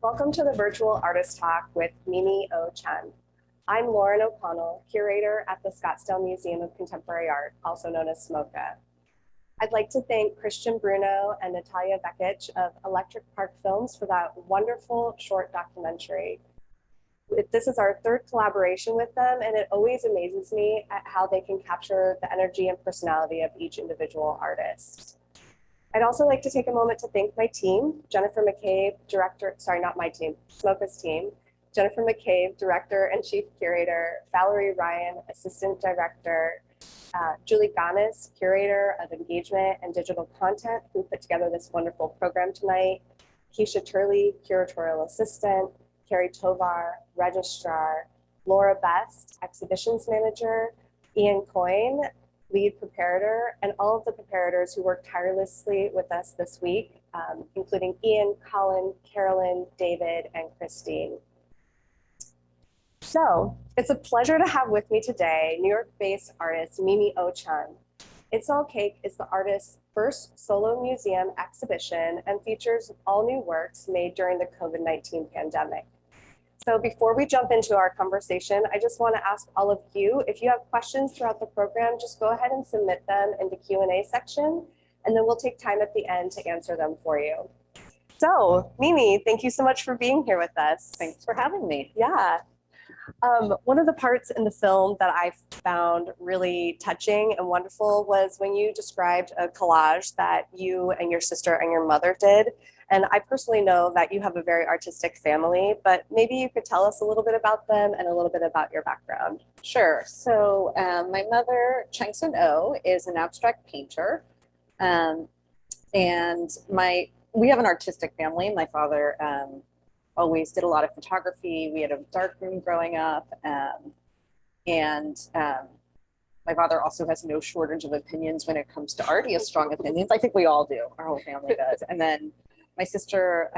Welcome to the virtual artist talk with Mimi O Chun. I'm Lauren O'Connell, curator at the Scottsdale Museum of Contemporary Art, also known as SMOCA. I'd like to thank Christian Bruno and Natalia Vekic of Electric Park Films for that wonderful short documentary. This is our third collaboration with them, and it always amazes me at how they can capture the energy and personality of each individual artist. I'd also like to take a moment to thank my team, Jennifer McCabe, director, sorry, not my team, SMOCA's team, Jennifer McCabe, director and chief curator, Valerie Ryan, assistant director, Julie Ganis, curator of engagement and digital content, who put together this wonderful program tonight, Keisha Turley, curatorial assistant, Carrie Tovar, registrar, Laura Best, exhibitions manager, Ian Coyne, lead preparator, and all of the preparators who worked tirelessly with us this week, including Ian, Colin, Carolyn, David, and Christine. So it's a pleasure to have with me today New York-based artist Mimi O Chun. It's All Cake is the artist's first solo museum exhibition and features all new works made during the COVID-19 pandemic. So before we jump into our conversation, I just want to ask all of you, if you have questions throughout the program, just go ahead and submit them in the Q&A section, and then we'll take time at the end to answer them for you. So Mimi, thank you so much for being here with us. Thanks for having me. Yeah. One of the parts in the film that I found really touching and wonderful was when you described a collage that you and your sister and your mother did. And I personally know that you have a very artistic family, but maybe you could tell us a little bit about them and a little bit about your background. Sure. So my mother, Chang Sun Oh, is an abstract painter. And we have an artistic family. My father always did a lot of photography. We had a darkroom growing up. My father also has no shortage of opinions when it comes to art. He has strong opinions. I think we all do. Our whole family does. And then my sister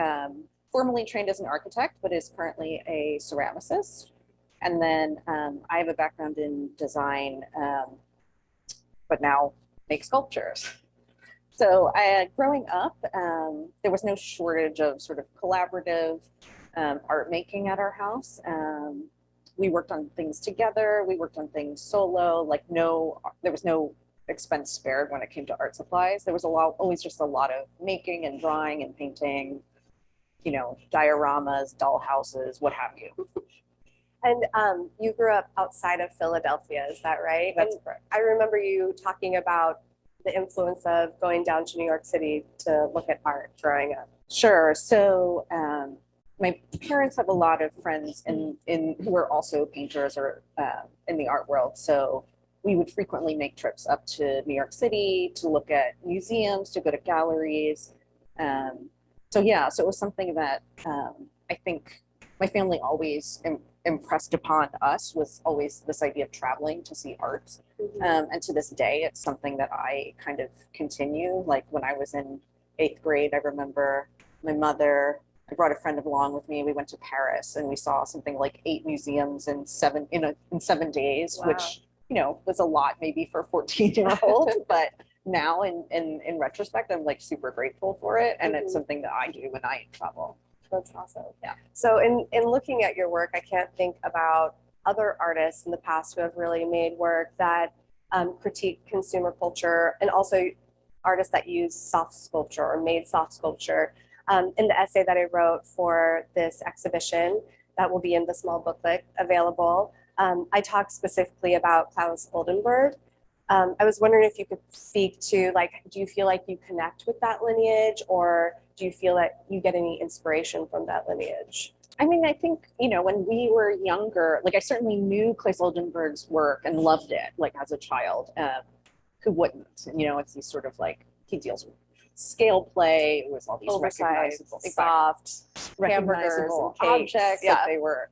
formerly trained as an architect, but is currently a ceramicist. And then I have a background in design, but now make sculptures. So growing up, there was no shortage of sort of collaborative art making at our house. We worked on things together. We worked on things solo. There was no expense spared when it came to art supplies. There was always just a lot of making and drawing and painting, dioramas, doll houses, what have you. And you grew up outside of Philadelphia, is that right? That's correct. I remember you talking about the influence of going down to New York City to look at art growing up. Sure. So my parents have a lot of friends who are also painters or in the art world. So we would frequently make trips up to New York City to look at museums, to go to galleries. So it was something that I think my family always impressed upon us, was always this idea of traveling to see art. Mm-hmm. And to this day, it's something that I kind of continue. Like when I was in 8th grade, I remember I brought a friend along with me. We went to Paris and we saw something like 8 museums in 7 days, wow. Which was a lot maybe for a 14-year-old, but now in retrospect, I'm like super grateful for it. And it's something that I do when I travel. That's awesome. Yeah. So in looking at your work, I can't think about other artists in the past who have really made work that critique consumer culture, and also artists that use soft sculpture or made soft sculpture. In the essay that I wrote for this exhibition that will be in the small booklet available, I talked specifically about Klaus Oldenburg. I was wondering if you could speak to, do you feel like you connect with that lineage, or do you feel that you get any inspiration from that lineage? I mean, I think, when we were younger, I certainly knew Klaus Oldenburg's work and loved it, as a child. Who wouldn't? It's these sort of he deals with scale play. It was all these recognizable, soft, recognizable objects. Yeah. That they were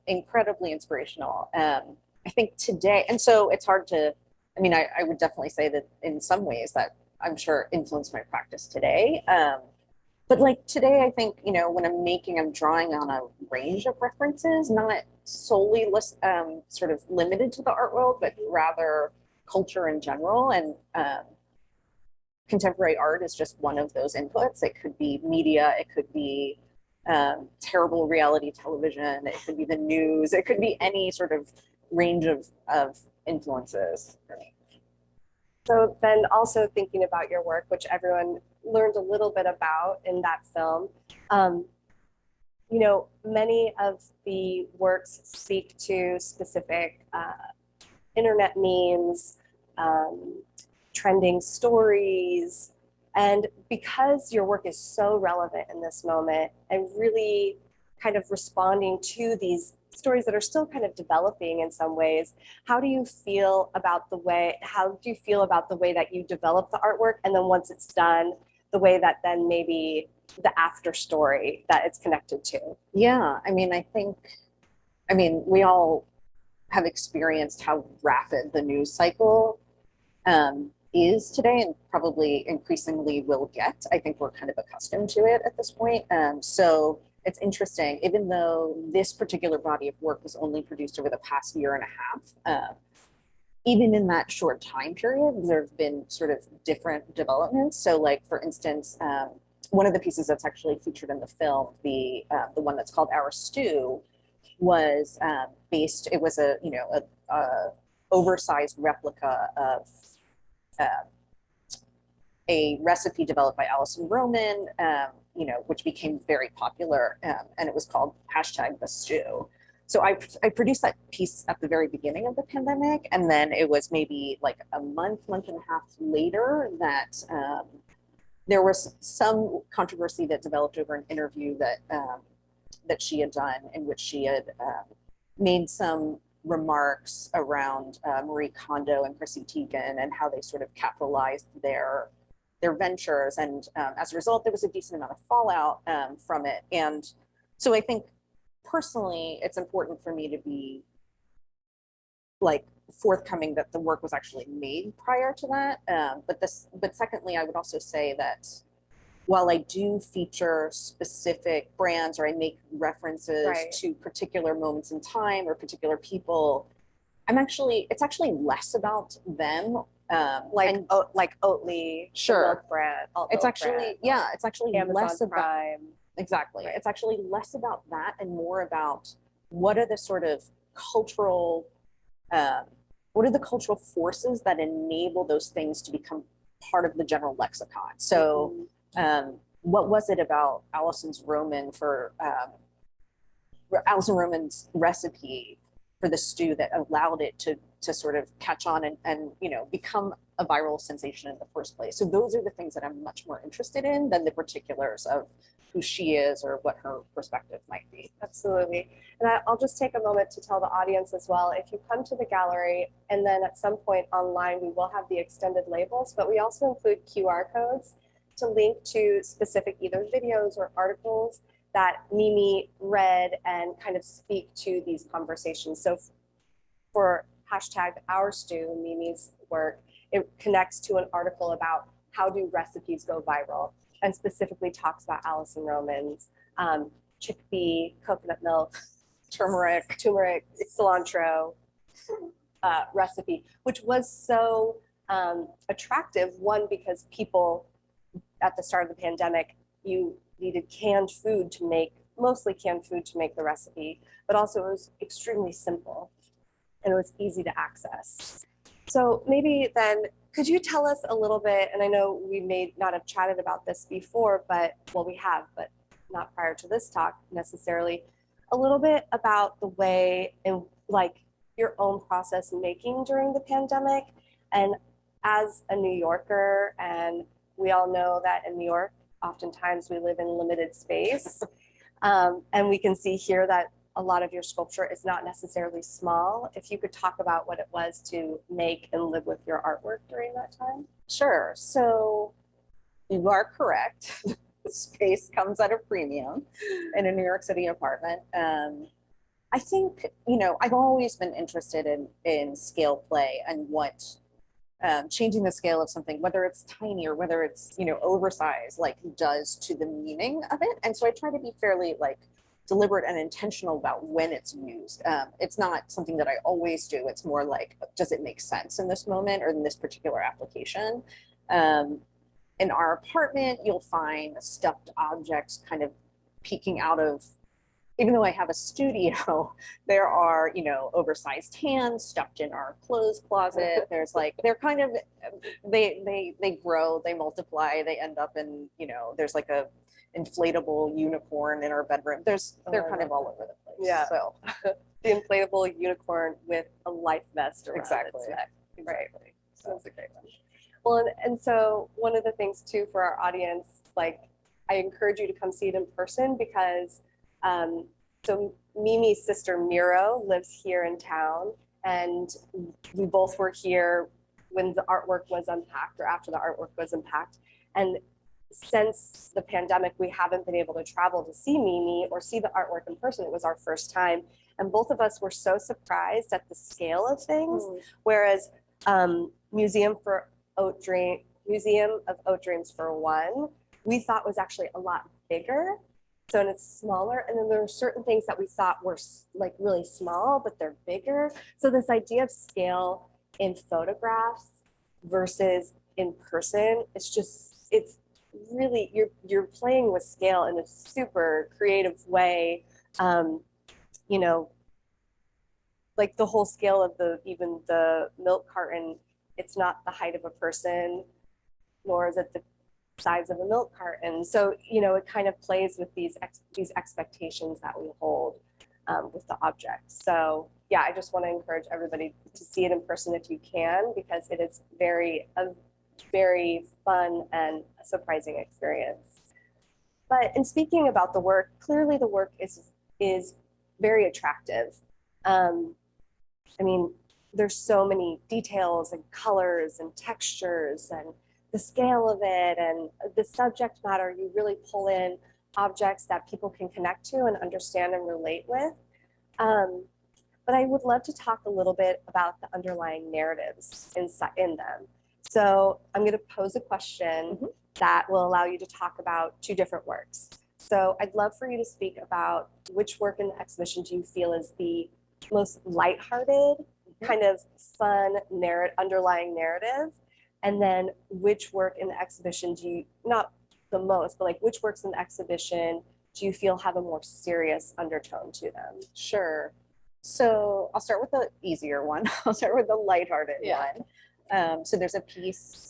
incredibly inspirational. I think today, and so it's hard to, I would definitely say that in some ways that I'm sure influenced my practice today. But today, I think, when I'm drawing on a range of references, not solely sort of limited to the art world, but rather culture in general. And contemporary art is just one of those inputs. It could be media, it could be terrible reality television. It could be the news. It could be any sort of range of influences for me. So then also thinking about your work, which everyone learned a little bit about in that film, you know, many of the works speak to specific internet memes, trending stories. And because your work is so relevant in this moment and really kind of responding to these stories that are still kind of developing in some ways, how do you feel about the way that you develop the artwork, and then once it's done, the way that then maybe the after story that it's connected to? Yeah, I mean, we all have experienced how rapid the news cycle is today, and probably increasingly will get. I think we're kind of accustomed to it at this point. So it's interesting, even though this particular body of work was only produced over the past year and a half, even in that short time period, there have been sort of different developments. So like, for instance, one of the pieces that's actually featured in the film, the one that's called Our Stew, was based, it was a oversized replica of a recipe developed by Alison Roman, which became very popular, and it was called #TheStew. So I produced that piece at the very beginning of the pandemic, and then it was maybe like a month and a half later that there was some controversy that developed over an interview that she had done, in which she had made some remarks around Marie Kondo and Chrissy Teigen and how they sort of capitalized their ventures. And as a result, there was a decent amount of fallout from it. And so I think personally, it's important for me to be like forthcoming that the work was actually made prior to that. But secondly, I would also say that while I do feature specific brands, or I make references to particular moments in time or particular people, it's actually less about them. Like Oatly, sure, milk brand. It's actually Amazon less about Prime. exactly. Right. It's actually less about that and more about what are the sort of cultural, what are the cultural forces that enable those things to become part of the general lexicon. So. What was it about Alison Roman's recipe for the stew that allowed it to sort of catch on and become a viral sensation in the first place? So those are the things that I'm much more interested in than the particulars of who she is or what her perspective might be. Absolutely. And I'll just take a moment to tell the audience as well, if you come to the gallery and then at some point online, we will have the extended labels, but we also include QR codes to link to specific either videos or articles that Mimi read and kind of speak to these conversations. So for #OurStew, Mimi's work, it connects to an article about how do recipes go viral, and specifically talks about Alison Roman's chickpea, coconut milk, turmeric, cilantro recipe, which was so attractive. One, because people at the start of the pandemic, you needed mostly canned food to make the recipe, but also it was extremely simple and it was easy to access. So maybe then, could you tell us a little bit, and I know we may not have chatted about this before, but, well, we have, but not prior to this talk necessarily, a little bit about the way in like your own process making during the pandemic. And as a New Yorker, and we all know that in New York, oftentimes we live in limited space. And we can see here that a lot of your sculpture is not necessarily small. If you could talk about what it was to make and live with your artwork during that time. Sure. So you are correct. Space comes at a premium in a New York City apartment. I think, I've always been interested in scale play and what changing the scale of something, whether it's tiny or whether it's, oversized, like does to the meaning of it. And so I try to be fairly deliberate and intentional about when it's used. It's not something that I always do. It's more like, does it make sense in this moment or in this particular application? In our apartment, you'll find stuffed objects kind of peeking out of, even though I have a studio, there are, you know, oversized hands stuffed in our clothes closet. There's like, they're kind of, they grow, they multiply, they end up in, you know, there's like a inflatable unicorn in our bedroom. They're kind of all over the place. Yeah. So the inflatable unicorn with a life vest around Exactly. its neck. Right. Exactly. So that's a great one. Well, and so one of the things too for our audience, like I encourage you to come see it in person because so Mimi's sister Miro lives here in town, and we both were here when the artwork was unpacked or after the artwork was unpacked. And since the pandemic, we haven't been able to travel to see Mimi or see the artwork in person. It was our first time. And both of us were so surprised at the scale of things. Whereas Museum of Oat Dreams for one, we thought was actually a lot bigger. So, and it's smaller. And then there were certain things that we thought were like really small, but they're bigger. So this idea of scale in photographs versus in person, it's really, you're playing with scale in a super creative way. You know, like the whole scale of even the milk carton, it's not the height of a person, nor is it the size of a milk carton. So, you know, it kind of plays with these expectations that we hold with the objects. So yeah, I just want to encourage everybody to see it in person if you can, because it is a very fun and surprising experience. But in speaking about the work, clearly the work is very attractive. I mean, there's so many details and colors and textures and the scale of it and the subject matter. You really pull in objects that people can connect to and understand and relate with. But I would love to talk a little bit about the underlying narratives in them. So I'm going to pose a question that will allow you to talk about two different works. So I'd love for you to speak about which work in the exhibition do you feel is the most lighthearted, kind of fun underlying narrative, and then which work in the exhibition do you, not the most, but like which works in the exhibition do you feel have a more serious undertone to them? Sure. So I'll start with the easier one. I'll start with the lighthearted one. So there's a piece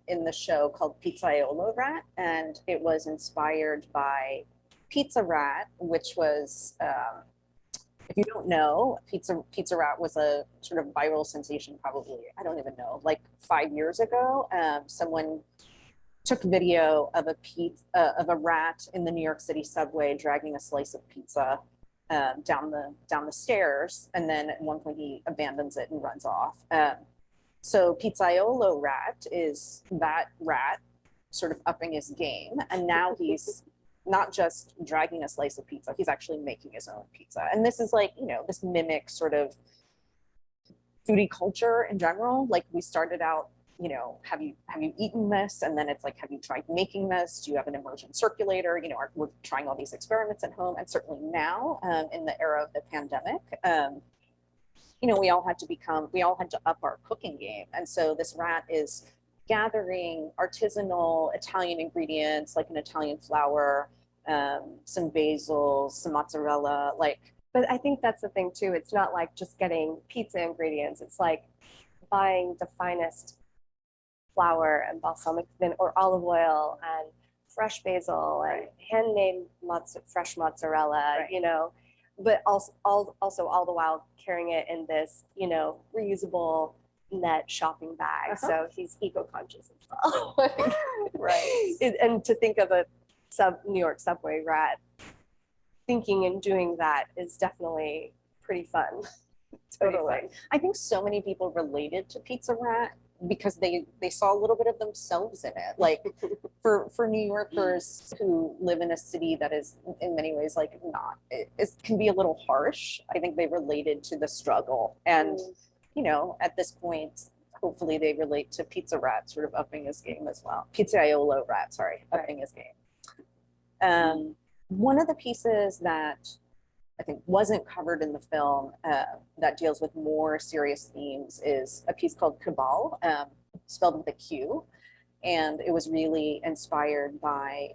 in the show called Pizzaiolo Rat, and it was inspired by Pizza Rat, which was, if you don't know, Pizza Rat was a sort of viral sensation probably, I don't even know, like 5 years ago. Someone took video of a rat in the New York City subway dragging a slice of pizza down the stairs, and then at one point he abandons it and runs off. So Pizzaiolo Rat is that rat sort of upping his game, and now he's not just dragging a slice of pizza, he's actually making his own pizza. And this is like, you know, this mimics sort of foodie culture in general. Like we started out, you know, have you eaten this? And then it's like, have you tried making this? Do you have an immersion circulator? You know, we're trying all these experiments at home. And certainly now, in the era of the pandemic, you know, we all had to up our cooking game. And so this rat is gathering artisanal Italian ingredients, like an Italian flour, some basil, some mozzarella, But I think that's the thing too. It's not like just getting pizza ingredients. It's like buying the finest flour and balsamic vinegar or olive oil and fresh basil and handmade fresh mozzarella, you know, but also all the while carrying it in this, you know, reusable net shopping bag. So he's eco-conscious as well. And to think of a New York subway rat thinking and doing that is definitely pretty fun. Totally. I think so many people related to Pizza Rat because they saw a little bit of themselves in it. Like for New Yorkers who live in a city that is in many ways like it can be a little harsh. I think they related to the struggle. And, you know, at this point, hopefully they relate to Pizza Rat sort of upping his game as well. Pizzaiolo Rat, sorry, upping his game. One of the pieces that I think wasn't covered in the film that deals with more serious themes is a piece called Cabal, spelled with a Q. And it was really inspired by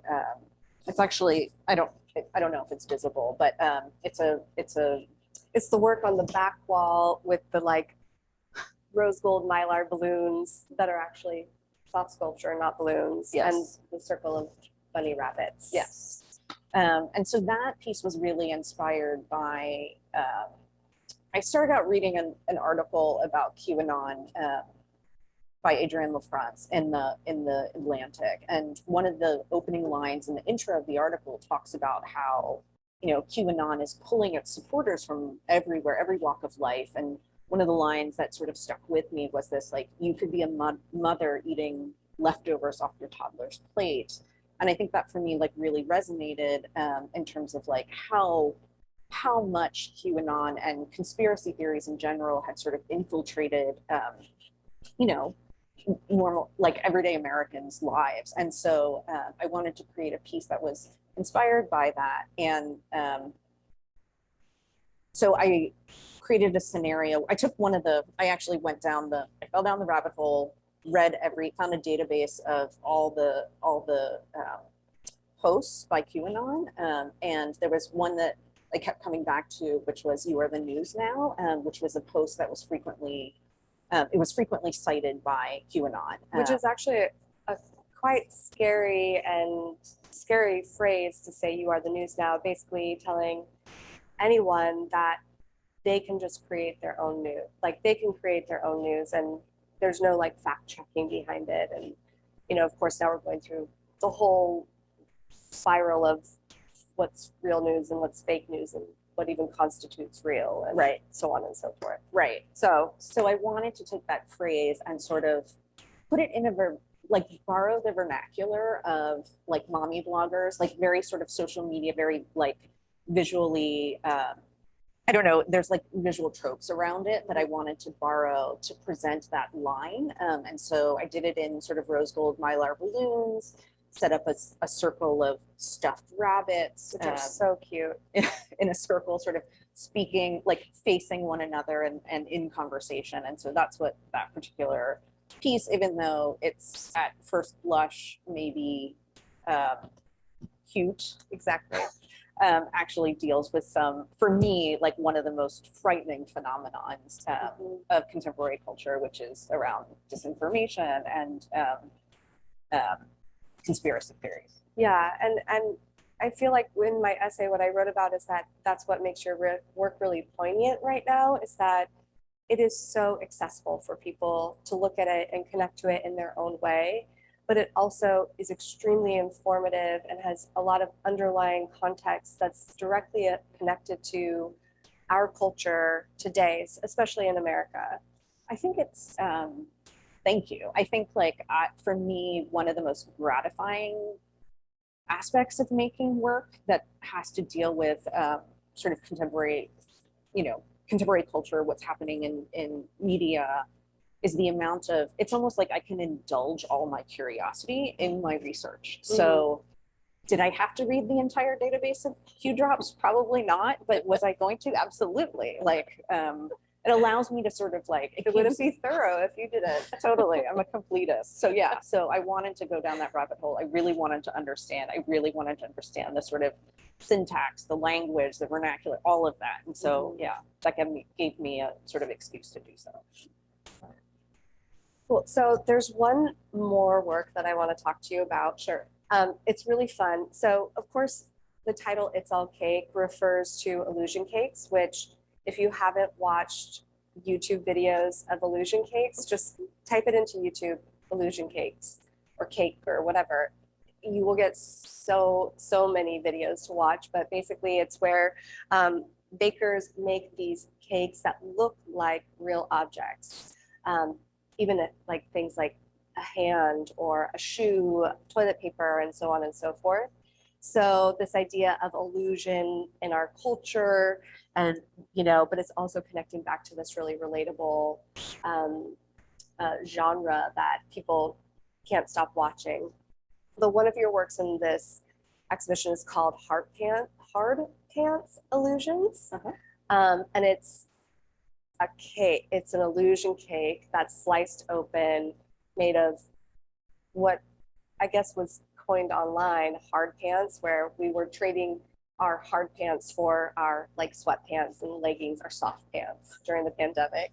It's actually, I don't know if it's visible, but it's the work on the back wall with the like rose gold mylar balloons that are actually soft sculpture, not balloons, Yes. and the circle of bunny rabbits. Yes. And so that piece was really inspired by, I started out reading an article about QAnon by Adrienne LaFrance in the Atlantic. And one of the opening lines in the intro of the article talks about how, QAnon is pulling its supporters from everywhere, every walk of life. And one of the lines that sort of stuck with me was this, like, you could be a mother eating leftovers off your toddler's plate. And I think that for me, like, really resonated in terms of like how much QAnon and conspiracy theories in general had sort of infiltrated, normal, like everyday Americans' lives. And so I wanted to create a piece that was inspired by that. And so I created a scenario. I actually I fell down the rabbit hole, found a database of all the posts by QAnon. And there was one that I kept coming back to, which was "You Are the News Now," which was a post that was frequently cited by QAnon. Which is actually a quite scary phrase to say, "You are the news now," basically telling anyone that they can just create their own news. Like, they can create their own news and there's no like fact checking behind it. And, of course, now we're going through the whole spiral of what's real news and what's fake news and what even constitutes real, and right, so on and so forth. Right. So I wanted to take that phrase and sort of put it in borrow the vernacular of like mommy bloggers, like very sort of social media, very like visually, I don't know, there's like visual tropes around it that I wanted to borrow to present that line. And so I did it in sort of rose gold mylar balloons, set up a circle of stuffed rabbits. Which are so cute. In a circle, sort of speaking, like facing one another and in conversation. And so that's what that particular piece, even though it's at first blush maybe cute, exactly, actually deals with some, for me, like one of the most frightening phenomenons of contemporary culture, which is around disinformation and conspiracy theories. Yeah, and I feel like in my essay, what I wrote about is that that's what makes your work really poignant right now, is that it is so accessible for people to look at it and connect to it in their own way. But it also is extremely informative and has a lot of underlying context that's directly connected to our culture today, especially in America. I think it's, thank you. I think like for me, one of the most gratifying aspects of making work that has to deal with sort of contemporary culture, what's happening in media, is the amount of, it's almost like I can indulge all my curiosity in my research. Mm-hmm. So did I have to read the entire database of Q drops? Probably not, but was I going to? Absolutely. Like, it allows me to sort of like, it wouldn't be thorough if you didn't. Totally, I'm a completist. So yeah, so I wanted to go down that rabbit hole. I really wanted to understand the sort of syntax, the language, the vernacular, all of that. And so yeah, that gave me a sort of excuse to do so. Cool. So there's one more work that I want to talk to you about. Sure. It's really fun. So of course, the title "It's All Cake" refers to illusion cakes, which, if you haven't watched YouTube videos of illusion cakes, just type it into YouTube, illusion cakes or cake or whatever. You will get so many videos to watch, but basically it's where bakers make these cakes that look like real objects. Even like things like a hand or a shoe, toilet paper, and so on and so forth. So this idea of illusion in our culture, and but it's also connecting back to this really relatable genre that people can't stop watching. One of your works in this exhibition is called Hard Pants Illusions, and it's a cake. It's an illusion cake that's sliced open, made of what I guess was coined online hard pants, where we were trading our hard pants for our like sweatpants and leggings or soft pants during the pandemic.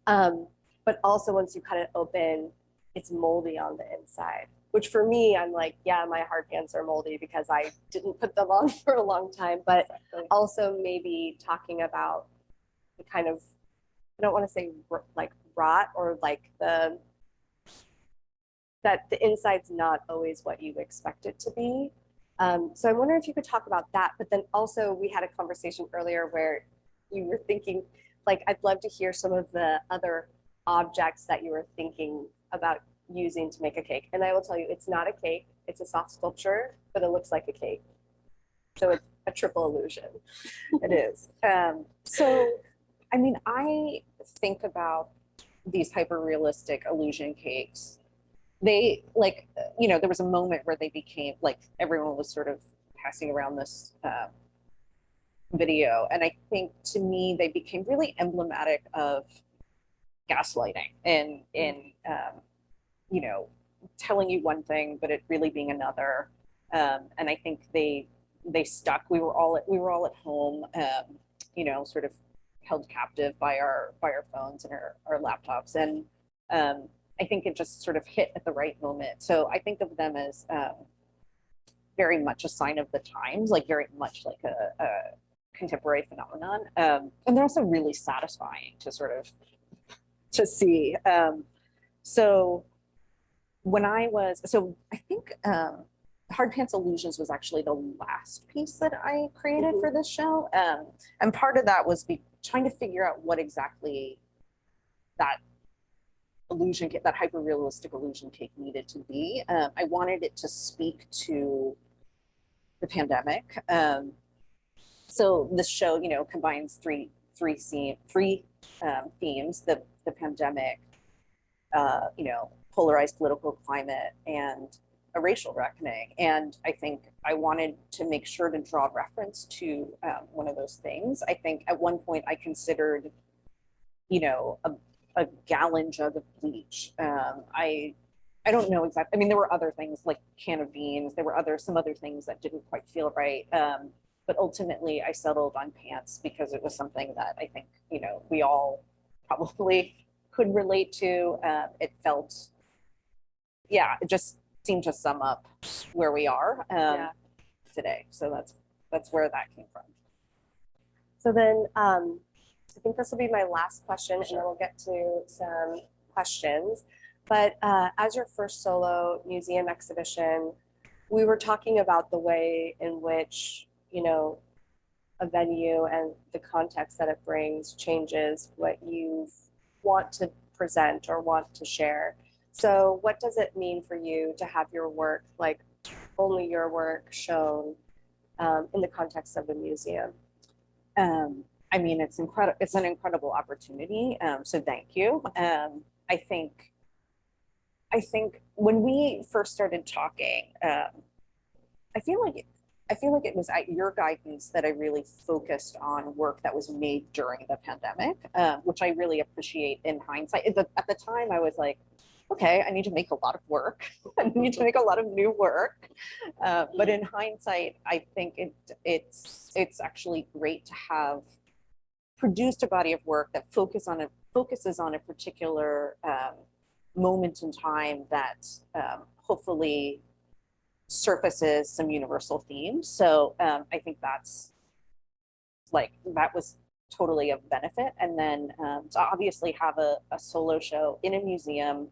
But also once you cut it open, it's moldy on the inside, which for me, I'm like, yeah, my hard pants are moldy because I didn't put them on for a long time, but also maybe talking about the kind of, I don't want to say like rot or like that the inside's not always what you expect it to be. So I wonder if you could talk about that, but then also we had a conversation earlier where you were thinking, like, I'd love to hear some of the other objects that you were thinking about using to make a cake. And I will tell you, it's not a cake, it's a soft sculpture, but it looks like a cake. So it's a triple illusion. It is. So, I mean, I think about these hyper realistic illusion cakes. They like, there was a moment where they became like everyone was sort of passing around this video. And I think to me, they became really emblematic of gaslighting and telling you one thing, but it really being another. And I think they stuck. We were all at home, sort of held captive by our phones and our laptops. And I think it just sort of hit at the right moment. So I think of them as very much a sign of the times, like very much like a contemporary phenomenon. And they're also really satisfying to sort of to see. So I think Hard Pants Illusions was actually the last piece that I created for this show. And part of that was trying to figure out what exactly that illusion cake, that hyper realistic illusion cake needed to be. I wanted it to speak to the pandemic. So this show, combines three themes: the pandemic, polarized political climate, and a racial reckoning. And I think I wanted to make sure to draw reference to one of those things. I think at one point I considered, a gallon jug of bleach. I don't know exactly. I mean, there were other things like can of beans. There were some other things that didn't quite feel right. But ultimately, I settled on pants because it was something that I think we all probably could relate to. It felt, it just seemed to sum up where we are today. So that's where that came from. So then I think this will be my last question, and then we'll get to some questions. But as your first solo museum exhibition, we were talking about the way in which, a venue and the context that it brings changes what you want to present or want to share. So what does it mean for you to have your work, like only your work, shown in the context of a museum? I mean, it's incredible. It's an incredible opportunity. So thank you. I think when we first started talking, I feel like it was at your guidance that I really focused on work that was made during the pandemic, which I really appreciate in hindsight. At the time, I was like, okay, I need to make a lot of work. I need to make a lot of new work. But in hindsight, I think it's actually great to have produced a body of work that focuses on a particular moment in time that hopefully surfaces some universal themes. So I think that was totally of benefit. And then to obviously have a solo show in a museum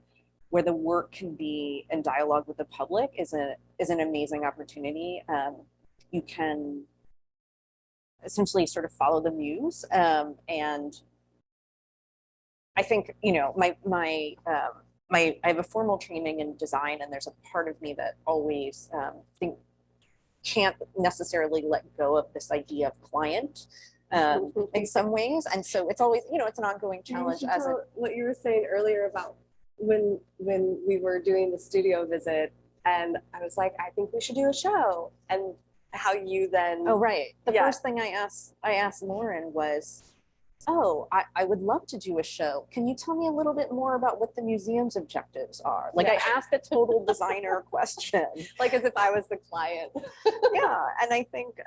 where the work can be in dialogue with the public is an amazing opportunity. You can essentially sort of follow the muse. And I think, I have a formal training in design, and there's a part of me that always can't necessarily let go of this idea of client in some ways. And so it's always, it's an ongoing challenge. What you were saying earlier about when we were doing the studio visit, and I was like, I think we should do a show, and how you then. Oh, right. The first thing I asked Lauren was, oh, I would love to do a show. Can you tell me a little bit more about what the museum's objectives are? Like, Yeah. I asked a total designer question. Like as if I was the client. Yeah, and I think,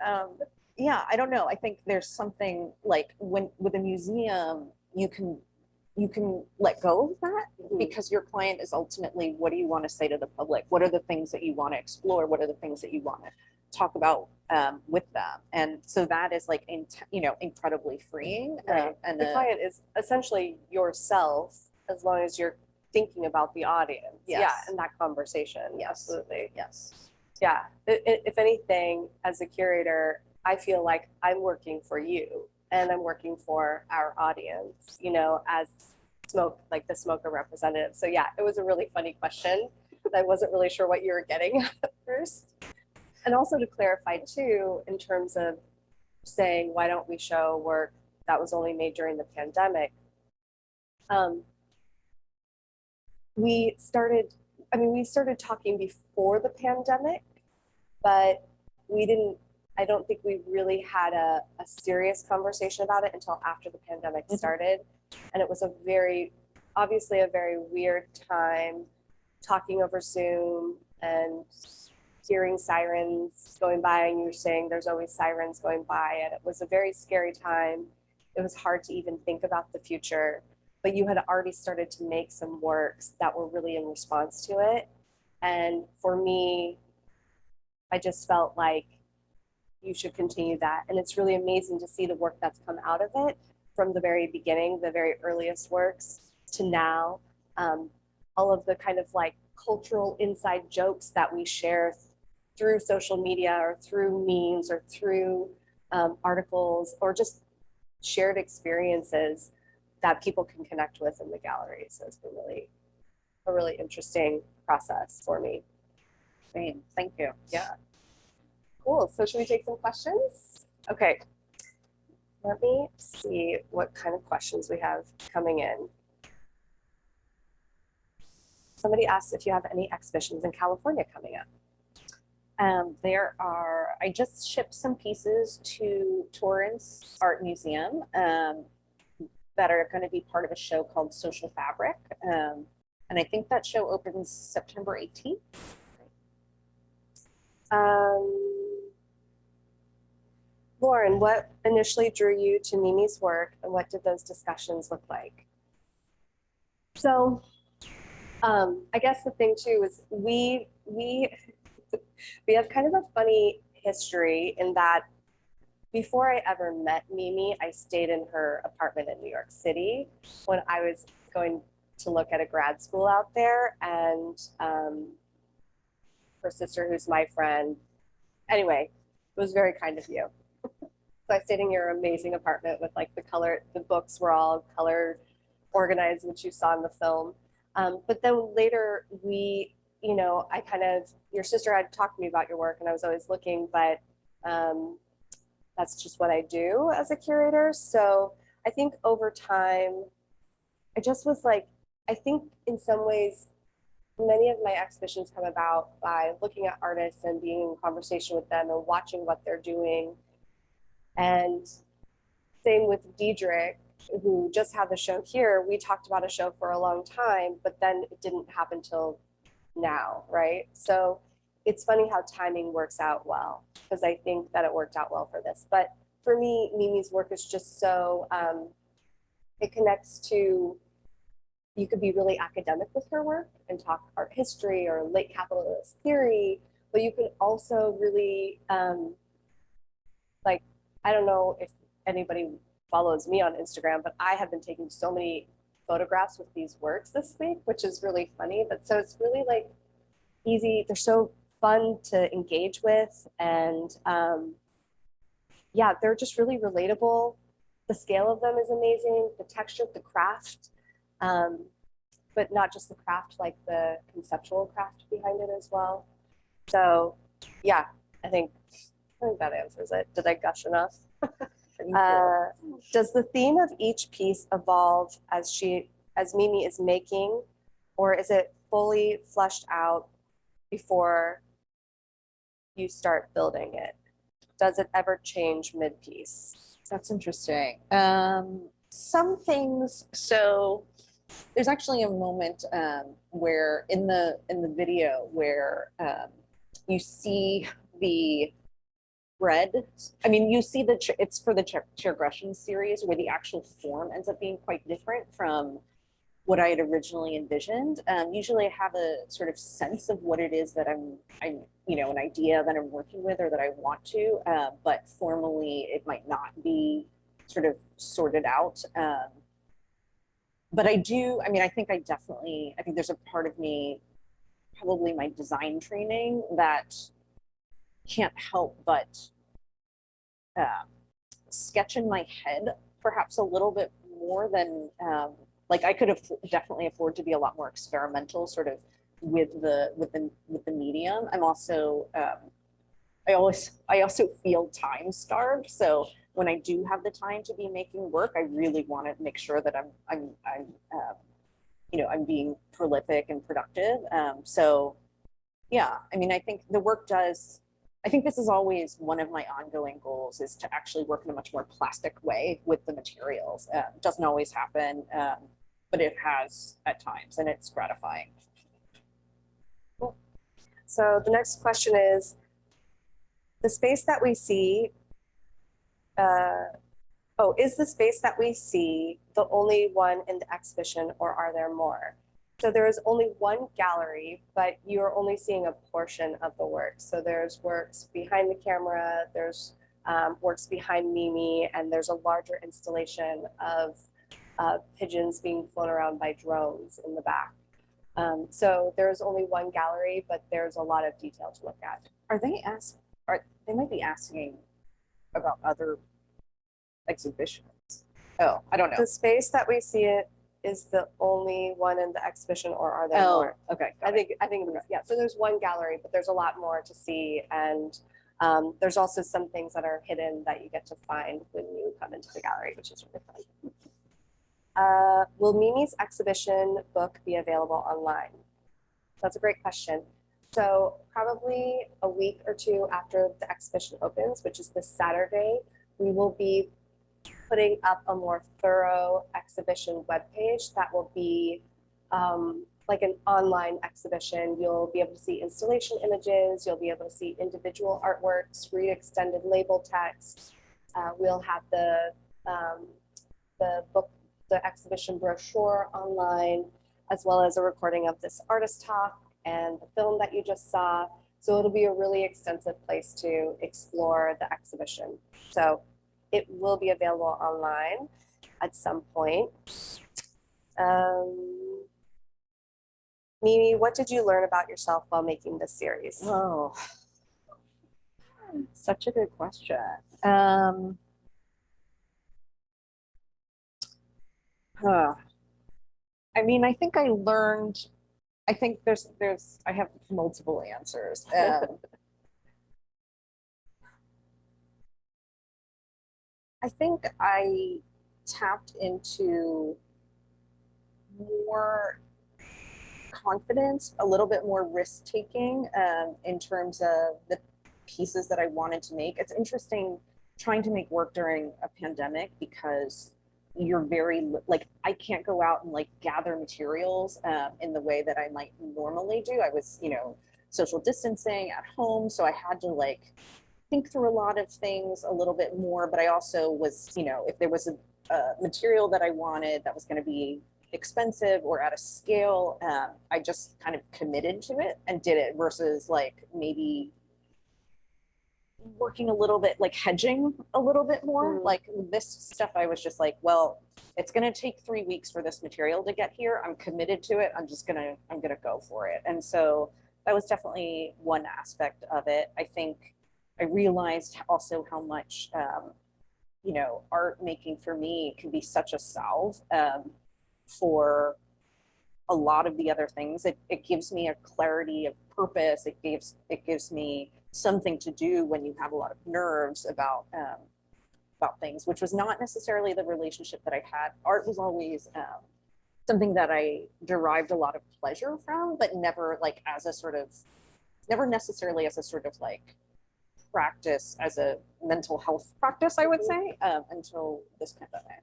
yeah, I don't know. I think there's something like when with a museum, you can let go of that because your client is ultimately, what do you want to say to the public? What are the things that you want to explore? What are the things that you want to talk about with them? And so that is like, incredibly freeing. Right. And the client is essentially yourself as long as you're thinking about the audience. Yes. Yeah, in that conversation. Yes. Absolutely. Yes. Yeah. If anything, as a curator, I feel like I'm working for you and I'm working for our audience, as like the smoker representative. So yeah, it was a really funny question. I wasn't really sure what you were getting at first. And also to clarify too, in terms of saying, why don't we show work that was only made during the pandemic? We started talking before the pandemic, but I don't think we really had a serious conversation about it until after the pandemic started. And it was obviously a very weird time talking over Zoom and hearing sirens going by, and you were saying there's always sirens going by, and it was a very scary time. It was hard to even think about the future, but you had already started to make some works that were really in response to it. And for me, I just felt like you should continue that. And it's really amazing to see the work that's come out of it from the very beginning, the very earliest works to now. All of the kind of like cultural inside jokes that we share through social media or through memes or through articles or just shared experiences that people can connect with in the gallery. So it's been a really interesting process for me. Same. Thank you. Yeah. Cool. So should we take some questions? Okay. Let me see what kind of questions we have coming in. Somebody asked if you have any exhibitions in California coming up. I just shipped some pieces to Torrance Art Museum that are going to be part of a show called Social Fabric. And I think that show opens September 18th. Lauren, what initially drew you to Mimi's work and what did those discussions look like? So I guess the thing too is we have kind of a funny history in that before I ever met Mimi, I stayed in her apartment in New York City when I was going to look at a grad school out there, and her sister, who's my friend, anyway, it was very kind of you. So I stayed in your amazing apartment with like the books were all color organized, which you saw in the film. But then later your sister had talked to me about your work and I was always looking, but that's just what I do as a curator. So I think over time, I just was like, I think in some ways, many of my exhibitions come about by looking at artists and being in conversation with them and watching what they're doing. And same with Diedrich, who just had the show here. We talked about a show for a long time, but then it didn't happen till now, right? So it's funny how timing works out well, because I think that it worked out well for this. But for me, Mimi's work is just so, it connects to, you could be really academic with her work and talk art history or late capitalist theory, but you can also really, I don't know if anybody follows me on Instagram, but I have been taking so many photographs with these works this week, which is really funny. But so it's really like easy. They're so fun to engage with. And yeah, they're just really relatable. The scale of them is amazing. The texture, the craft, but not just the craft, like the conceptual craft behind it as well. So yeah, I think that answers it. Did I gush enough? Does the theme of each piece evolve as Mimi is making, or is it fully fleshed out before you start building it? Does it ever change mid-piece? That's interesting. Some things, so there's actually a moment where in the video where you see the bread. I mean, you see it's for the Chairgression series where the actual form ends up being quite different from what I had originally envisioned. Usually I have a sort of sense of what it is that I'm an idea that I'm working with or that I want to, but formally it might not be sort of sorted out. But I do, I mean, I think there's a part of me, probably my design training, that can't help but sketch in my head perhaps a little bit more than, like I could definitely afford to be a lot more experimental sort of with the medium. I'm also, I also feel time starved. So when I do have the time to be making work, I really want to make sure that I'm being prolific and productive. So yeah, I mean, I think the work does, I think this is always one of my ongoing goals, is to actually work in a much more plastic way with the materials. It doesn't always happen, but it has at times, and it's gratifying. Cool. So the next question is, the space that we see, is the space that we see the only one in the exhibition, or are there more? So there is only one gallery, but you're only seeing a portion of the work. So there's works behind the camera, there's works behind Mimi, and there's a larger installation of pigeons being flown around by drones in the back. So there's only one gallery, but there's a lot of detail to look at. They might be asking about other exhibitions. Oh, I don't know. The space that we see it is the only one in the exhibition, or are there more? Okay. I think yeah. So there's one gallery, but there's a lot more to see, and there's also some things that are hidden that you get to find when you come into the gallery, which is really fun. Will Mimi's exhibition book be available online? That's a great question. So probably a week or two after the exhibition opens, which is this Saturday, we will be putting up a more thorough exhibition webpage that will be like an online exhibition. You'll be able to see installation images, you'll be able to see individual artworks, read extended label text. We'll have the book, the exhibition brochure online, as well as a recording of this artist talk and the film that you just saw. So it'll be a really extensive place to explore the exhibition. So it will be available online at some point. Mimi, what did you learn about yourself while making this series? Oh, such a good question. I mean, I think I have multiple answers. I think I tapped into more confidence, a little bit more risk taking in terms of the pieces that I wanted to make. It's interesting trying to make work during a pandemic because you're like, I can't go out and like gather materials in the way that I might normally do. I was, social distancing at home, so I had to like think through a lot of things a little bit more, but I also was, if there was a material that I wanted that was going to be expensive or at a scale, I just kind of committed to it and did it, versus like maybe working a little bit, like hedging a little bit more. Like this stuff, I was just like, well, it's going to take 3 weeks for this material to get here. I'm committed to it. I'm going to go for it. And so that was definitely one aspect of it. I think I realized also how much, art making for me can be such a salve for a lot of the other things. It gives me a clarity of purpose. It gives me something to do when you have a lot of nerves about things, which was not necessarily the relationship that I had. Art was always something that I derived a lot of pleasure from, but never necessarily as a sort of like practice, as a mental health practice, I would say, until this pandemic.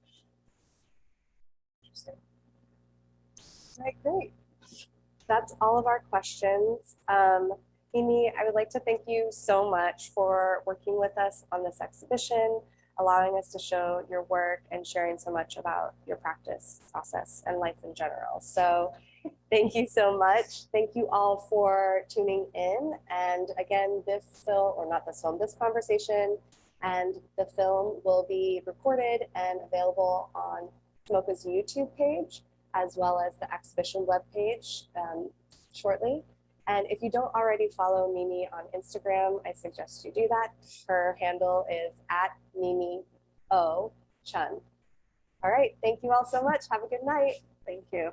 All right, great. That's all of our questions. Mimi, I would like to thank you so much for working with us on this exhibition, allowing us to show your work and sharing so much about your practice process and life in general. So thank you so much. Thank you all for tuning in. And again, this film, or not this film, this conversation and the film will be recorded and available on SMOCA's YouTube page, as well as the exhibition webpage shortly. And if you don't already follow Mimi on Instagram, I suggest you do that. Her handle is @Mimi O Chun. All right, thank you all so much. Have a good night. Thank you.